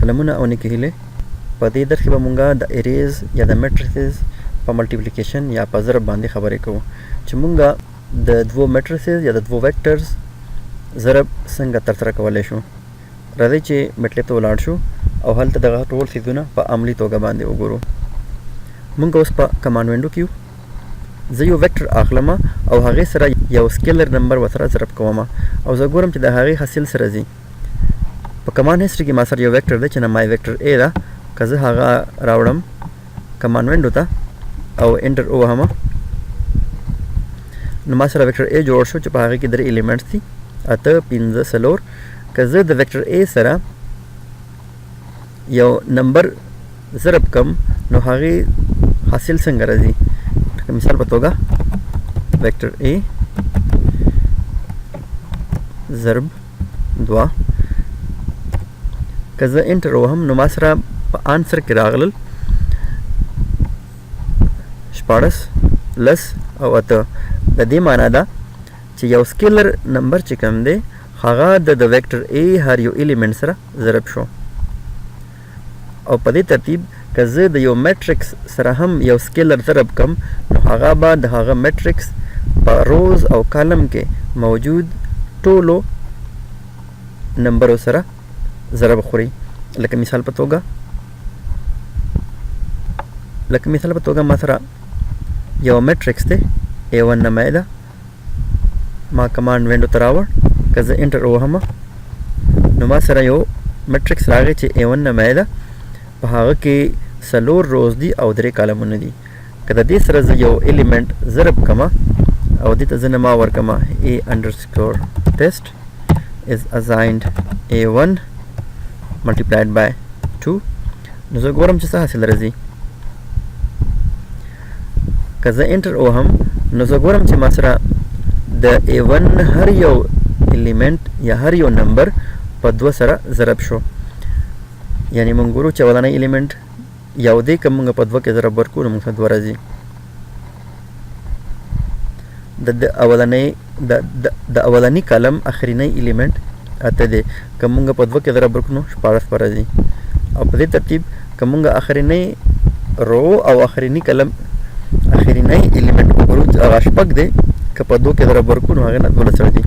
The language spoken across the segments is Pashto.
کالمونه او نکهیله. په دې درس کې به مونږه د اریز یا د میټریسز په ملټیپلیکیشن یا په ضرب باندې خبرې کوو چې مونږه د دوو میټریسز یا د دوو ویکټرز ضرب څنګه ترسره کولی شو. راځئ چې میټلیب ته ولاړ شو او هلته دغه ټول څیزونه په عملي توګه باندې وګورو. مونږ اوس په کمانډ وینډو کې یو. زه یو ویکټر اخلم او هغې سره یو سکیلر نمبر ورسره ضرب کوم او زه ګورم چې د هغې حاصل سره ځي. په کمانډ هسټري کې ما سره یو ویکټر دی چې نه مای ویکټر ا ده. که زه هغه راوړم کمانډ وینډو ته او انټر ووهم نو ما سره ویکټر ا جوړ شو چې په هغې کې 3 ایلیمنټس دي 8 5 4. که زه د ویکټر ا سره یو نمبر ضرب کم نو هغې حاصل څنګه راځي. مثال په توګه ویکټر ا ضرب 2. که زه انټر ووهم نو ما سره په آنسر کې راغلل 14 لس او 8. د دې معنا ده چې یو سکیلر نمبر چې کوم دی هغه د ویکټر ا هر یو ایلیمنټ سره ضرب شو. او په دې ترتیب که زه د یو میټریکس سره هم یو سکیلر ضرب کم نو هغه به د هغه میټریکس په روز او کالم کې موجود ټولو نمبرو سره ضرب خوري. لکه مثال په توګه ما سره یو میټریکس دی A1 نمای ده. ما کمانډ وینډو ته راوړ. که زه انټر ووهم نو ما سره یو میټریکس راغی چې A1 نمای ده. په هغه کې 4 روز دي او 3 کالمونه دي. که د دې سره زه یو ایلیمنټ ضرب کم او دې ته زه نما ورکم A_test is assigned A1 multiplied by 2 نو زه ګورم چې څه حاصل راځي. که زه انټر ووهم نو زه ګورم چې ما سره د A1 هر یو ایلیمنټ یا هر یو نمبر په 2 سره ضرب شو. یعنی مونږ ګورو چې اولنی ایلیمنټ یو دی که مونږ په 2 کې ضرب ورکړو نو مونږ ته 2 راځي. د اولنی کالم اخرینی ایلیمنټ 8 دی. که مونږ په 2 کې ضرب ورکړو نو 14 به راځي. او په دې ترتیب که مونږ اخرینی رو او اخرینی کالم اخرینی ایلیمنټ وګورو چې هغه 6 دی. که په 2 کې ضرب ورکړو نو هغې نه 12 راځي.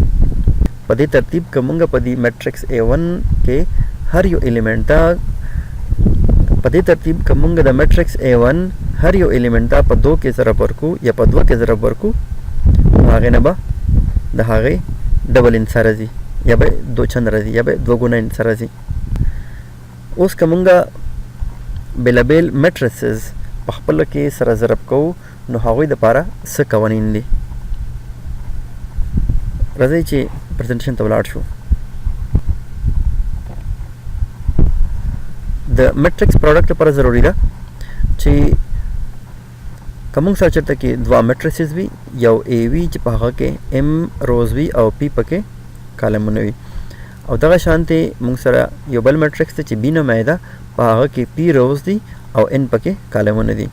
په دې ترتیب که مونږ په دې میټریکس A1 کې هر یو ایلیمنټ ته د میټریکس A1 هر یو ایلیمنټ ته په 2 کې ضرب ورکو یا په 2 کې ضرب ورکو نو هغې نه به د هغې ډبل انصار راځي یا به 2 چند راځي یا به 2 ګونه انصار راځي. اوس که مونږ بېلابېل میټریسز په خپله کې سره ضرب کوو نو هغوی دپاره څه قوانین دي. راځئ چې پرزنټیشن ته ولاړ شو. د میټریکس پروډکټ لپاره ضروري ده چې که موږ سره چېرته کې 2 میټریسز وي یو A وي چې په هغه کې M روز وي او P پکې کالمونه وي. او دغه شانتې موږ سره یو بل میټریکس دی چې B نومی ده په هغه کې P روز دي او N پکې کالمونه دي.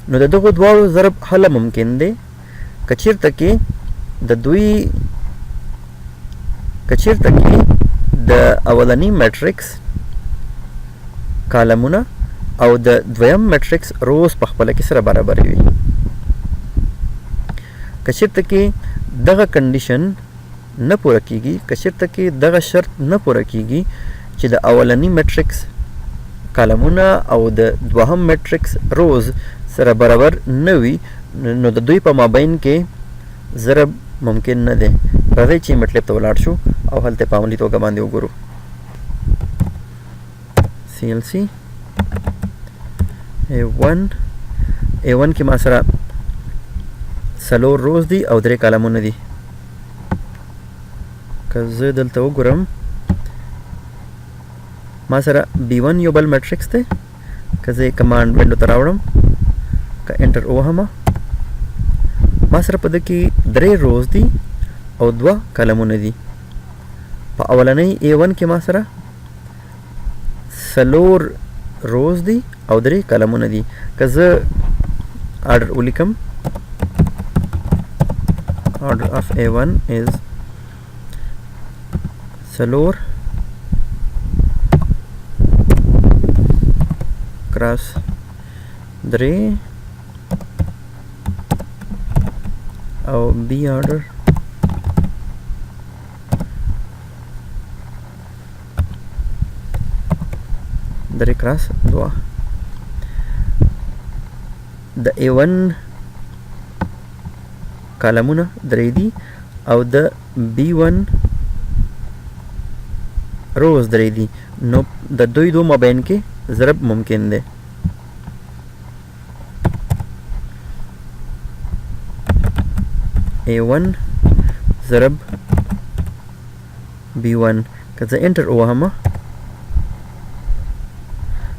نو د دغو دواړو ضرب هله ممکن دی که چېرته کې د اولنی میټریکس کالمونه او د دویم میټریکس روز په خپله کې سره برابر وي. که چېرته کې دغه کنډیشن نه پوره کیږي، که چېرته کې دغه شرط نه پوره کیږي چې د اولنی میټریکس کالمونه او د دوهم میټریکس روز سره برابر نه وي نو د دوی په مابین کې ضرب ممکن نه دی. راځئ چې مطلب ته ولاړ شو او هلته په عملي توګه باندې وګورو. CLC A1 کې ما سره 4 روز دي او 3 کالمونه دي. که زه دلته وګورم ما سره B1 یو بل میټریکس دی. که زه کمانډ وینډو ته راوړم که انټر ووهم ما سره په ده کې 3 روز دي او 2 کالمونه دي. په اولنۍ A1 کې ما سره 4 روز دي او 3 کالمونه دي. که زه آرډر ولیکم order of A1 is 4 کراس 3 او بی آرډر درې کراس 2 د A1 کالمونه 3 دي او د B1 روز 3 دي نو د دوی دو مابین کې ضرب ممکن دی A1 ضرب B1 که زه انټر ووهمه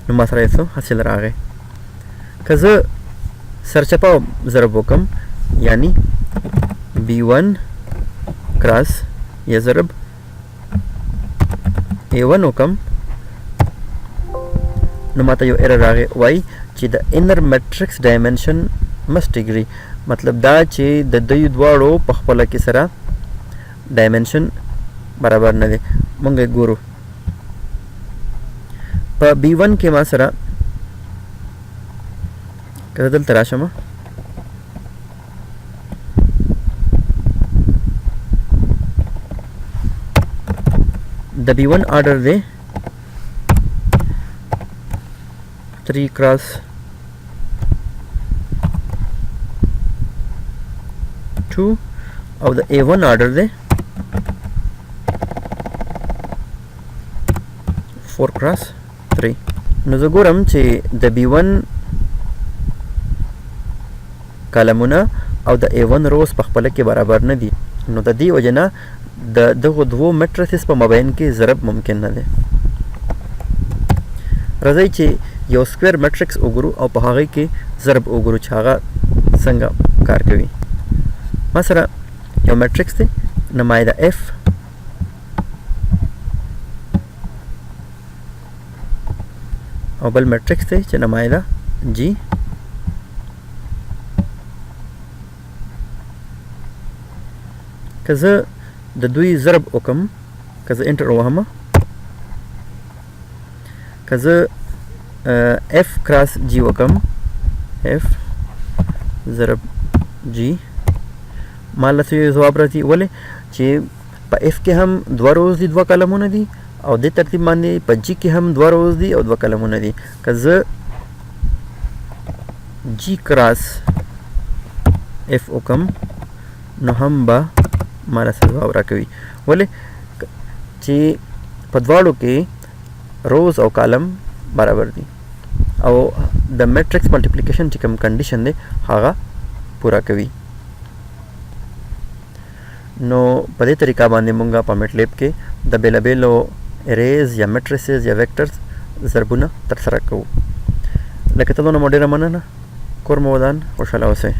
نو ما سره څه حاصل راغی که زه سرچپه ضرب وکم یعنی B1 کراس یا ضرب A1 وکم نو ماته یو ایرر راغی وای چې د انر میټرکس ډایمنشن must agree مطلب دا چې د دوی دواړو په خپله کې سره ډایمنشن برابر نه دی مونږ یې ګورو په B1 کې ما سره که زه دلته راشم د B1 آرډر دی 3 کراس 2 او د A1 آرډر دی 4 کراس 3 نو زه ګورم چې د B1 کالمونه او د A1 روز په خپله کې برابر نه دي نو د دې وجې نه د دغو دوو میټریسز په مابین کې ضرب ممکن نه دی راځئ چې یو سکویر میټرکس وګورو او په هغې کې ضرب وګورو چې هغه څنګه کار کوي ما سره یو میټرکس دی نمایده F او بل میټرکس دی چې نمایده G که زه د دوی ضرب وکم که زه انټر ووهمه که زه F کراس G وکم F ضرب G ما لته یو ځواب راځي ولې چې په F کې هم 2 روز دي 2 کالمونه دي او دې ترتیب باندې په G کې هم 2 روز دي او 2 کالمونه دي که زه G کراس F وکم نو هم به ما له ځواب راکوي ولې چې په دواړو کې روز او کالم برابر دي او د میټرکس ملټیپلیکیشن چې کوم کنډیشن دی هغه پورا کوي نو په دې طریقه باندې مونږ په میټلیب کې د بیلابیلو اریز یا میټریسز یا ویکټرز ضربونه ترسره کوو لکه تاسو نو ډیره مننه کور مو ودان خوشاله اوسئ